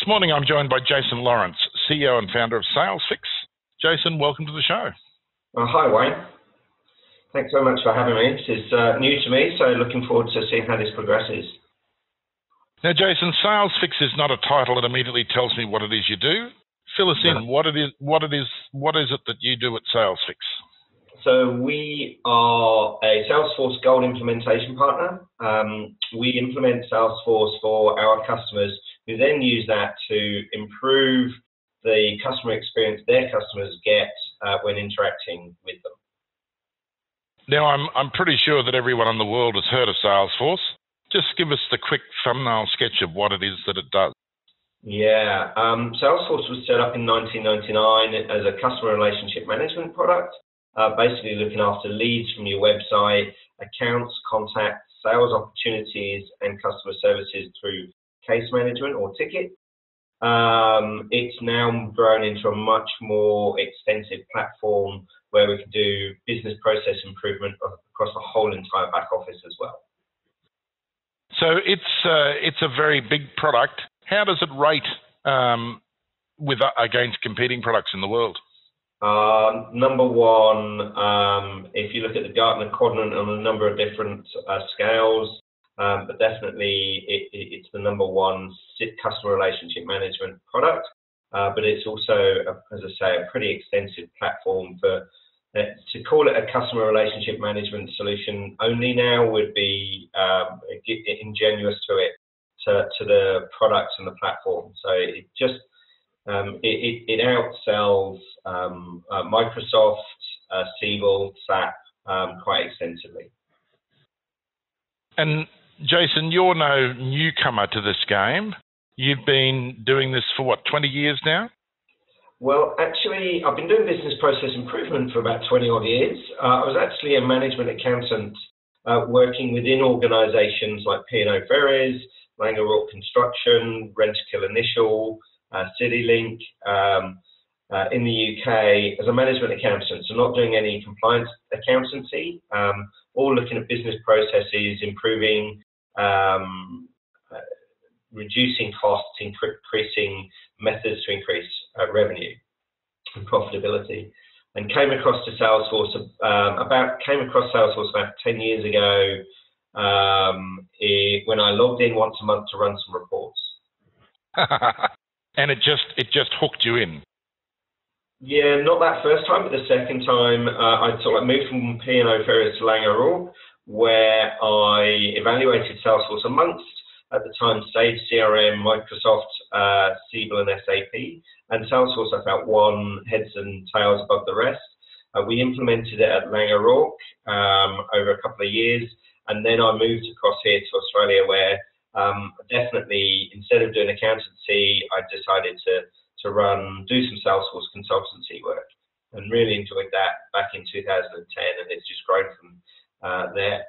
morning I'm joined by Jason Lawrence, CEO and founder of SalesFix. Jason, welcome to the show. Hi, Wayne. Thanks so much for having me. This is new to me, so looking forward to seeing how this progresses. Now, Jason, SalesFix is not a title that immediately tells me what it is you do. Fill us in. What is it that you do at SalesFix? So we are a Salesforce Gold implementation partner. We implement Salesforce for our customers, who then use that to improve the customer experience their customers get when interacting with them. Now, I'm pretty sure that everyone in the world has heard of Salesforce. Just give us the quick thumbnail sketch of what it is that it does. Yeah, Salesforce was set up in 1999 as a customer relationship management product, basically looking after leads from your website, accounts, contacts, sales opportunities, and customer services through case management or ticket. It's now grown into a much more extensive platform where we can do business process improvement across the whole entire back office as well. So it's a very big product. How does it rate against competing products in the world? Number one, if you look at the Gartner quadrant on a number of different scales, but definitely it's the number one customer relationship management product. But it's also, as I say, a pretty extensive platform for. To call it a customer relationship management solution only now would be ingenuous to the products and the platform. So it just it outsells Microsoft, Siebel, SAP quite extensively. And Jason, you're no newcomer to this game. You've been doing this for what, 20 years now? Well, actually, I've been doing business process improvement for about 20 odd years. I was actually a management accountant working within organizations like P&O Ferries, Langer Rock Construction, Rentokil Initial, CityLink in the UK as a management accountant. So not doing any compliance accountancy, all looking at business processes, improving, reducing costs, increasing methods to increase revenue and profitability, and came across Salesforce about 10 years ago when I logged in once a month to run some reports. And it just hooked you in. Yeah, not that first time, but the second time I sort of moved from P&O Ferries to Langer Rock, where I evaluated Salesforce amongst, at the time, Salesforce CRM, Microsoft, Siebel, and SAP. And Salesforce, I felt, won heads and tails above the rest. We implemented it at Langer Rock over a couple of years, and then I moved across here to Australia, where definitely, instead of doing accountancy, I decided to do some Salesforce consultancy work, and really enjoyed that back in 2010, and it's just grown from there.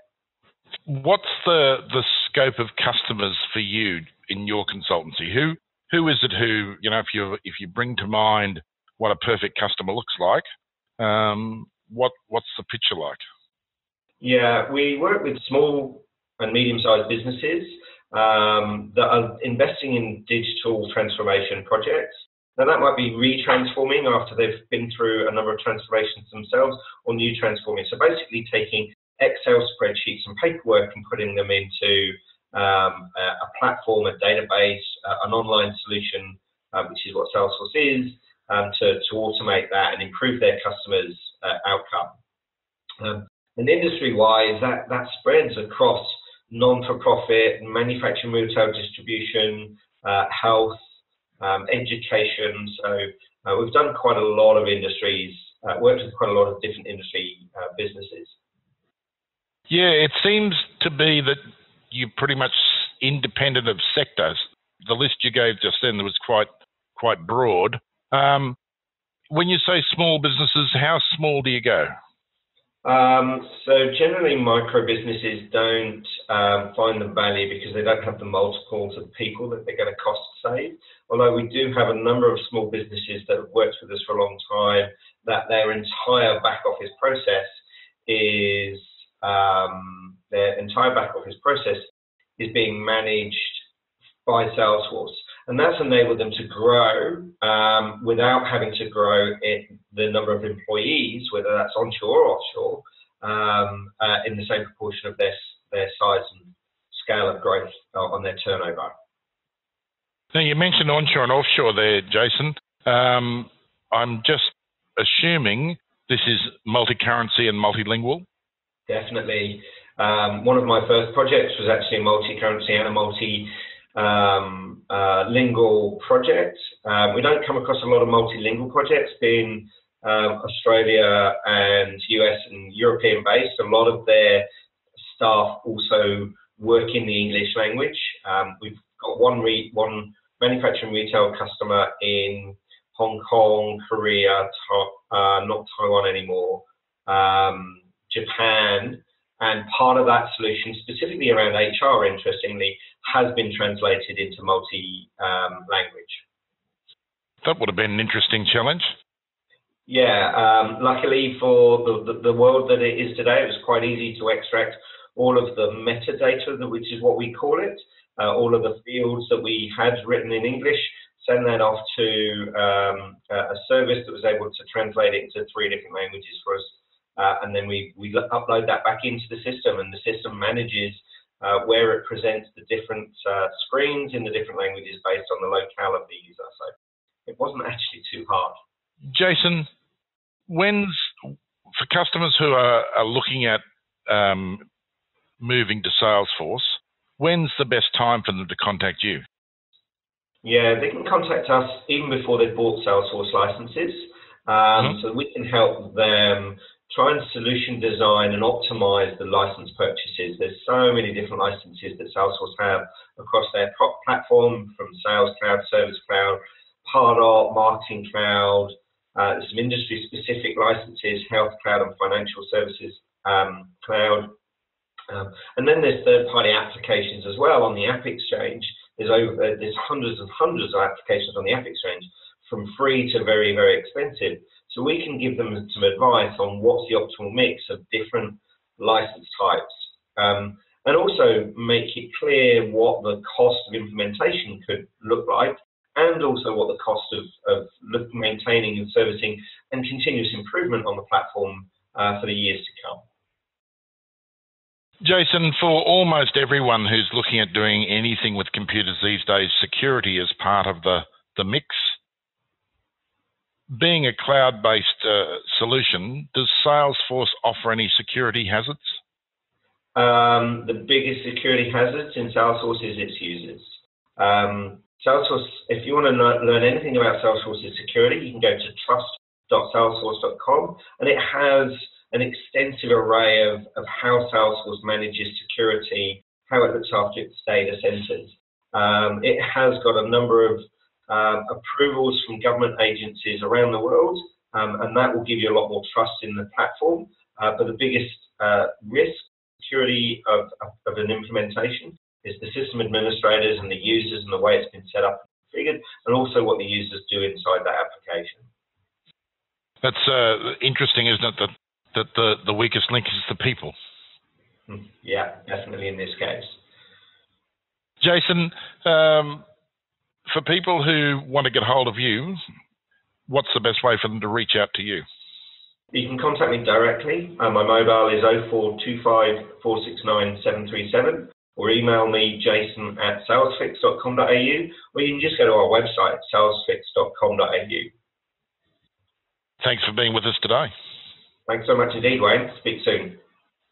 What's the scope of customers for you in your consultancy? Who is it who, if you bring to mind what a perfect customer looks like, what's the picture like? Yeah, we work with small and medium-sized businesses that are investing in digital transformation projects. Now, that might be retransforming after they've been through a number of transformations themselves, or new transforming. So basically taking Excel spreadsheets and paperwork and putting them into a platform, a database, an online solution, which is what Salesforce is, to automate that and improve their customers' outcome. And industry-wise, that spreads across non-for-profit, manufacturing, retail distribution, health, education. So we've done quite a lot of industries, worked with quite a lot of different industry businesses. Yeah, it seems to be that you're pretty much independent of sectors. The list you gave just then was quite broad. When you say small businesses, how small do you go? So generally micro businesses don't find the value because they don't have the multiples of people that they're going to cost save. Although we do have a number of small businesses that have worked with us for a long time, that their entire back office process is being managed by Salesforce. And that's enabled them to grow without having to grow the number of employees, whether that's onshore or offshore, in the same proportion of their size and scale of growth on their turnover. Now, you mentioned onshore and offshore there, Jason. I'm just assuming this is multi-currency and multilingual? Definitely. One of my first projects was actually a multi-currency and a multilingual project. We don't come across a lot of multilingual projects, being Australia and US and European based. A lot of their staff also work in the English language. We've got one manufacturing retail customer in Hong Kong, Korea, not Taiwan anymore, Japan, and part of that solution, specifically around HR, interestingly, has been translated into multi-language. That would have been an interesting challenge. Yeah, luckily for the world that it is today, it was quite easy to extract all of the metadata, which is what we call it, all of the fields that we had written in English, send that off to a service that was able to translate it into 3 different languages for us. And then we upload that back into the system, and the system manages where it presents the different screens in the different languages based on the locale of the user. So it wasn't actually too hard. Jason, for customers who are looking at moving to Salesforce, when's the best time for them to contact you? Yeah, they can contact us even before they've bought Salesforce licenses. So we can help them try and solution design and optimize the license purchases. There's so many different licenses that Salesforce have across their platform, from Sales Cloud, Service Cloud, Pardot, Marketing Cloud. There's some industry-specific licenses, Health Cloud and Financial Services Cloud. And then there's third-party applications as well on the App Exchange. There's hundreds and hundreds of applications on the App Exchange, from free to very, very expensive. So we can give them some advice on what's the optimal mix of different license types, and also make it clear what the cost of implementation could look like, and also what the cost of maintaining and servicing and continuous improvement on the platform for the years to come. Jason, for almost everyone who's looking at doing anything with computers these days, security is part of the mix. Being a cloud-based solution, does Salesforce offer any security hazards? The biggest security hazards in Salesforce is its users. Salesforce, if you want to learn anything about Salesforce's security, you can go to trust.salesforce.com, and it has an extensive array of how Salesforce manages security, how it looks after its data centers. It has got a number of approvals from government agencies around the world, and that will give you a lot more trust in the platform. But the biggest risk security of an implementation is the system administrators and the users and the way it's been set up and configured, and also what the users do inside that application. That's interesting, isn't it, that the weakest link is the people? Yeah, definitely in this case. Jason, for people who want to get hold of you, what's the best way for them to reach out to you? You can contact me directly. My mobile is 0425 469 737, or email me jason@salesfix.com.au, or you can just go to our website, salesfix.com.au. Thanks for being with us today. Thanks so much indeed, Wayne. Speak soon.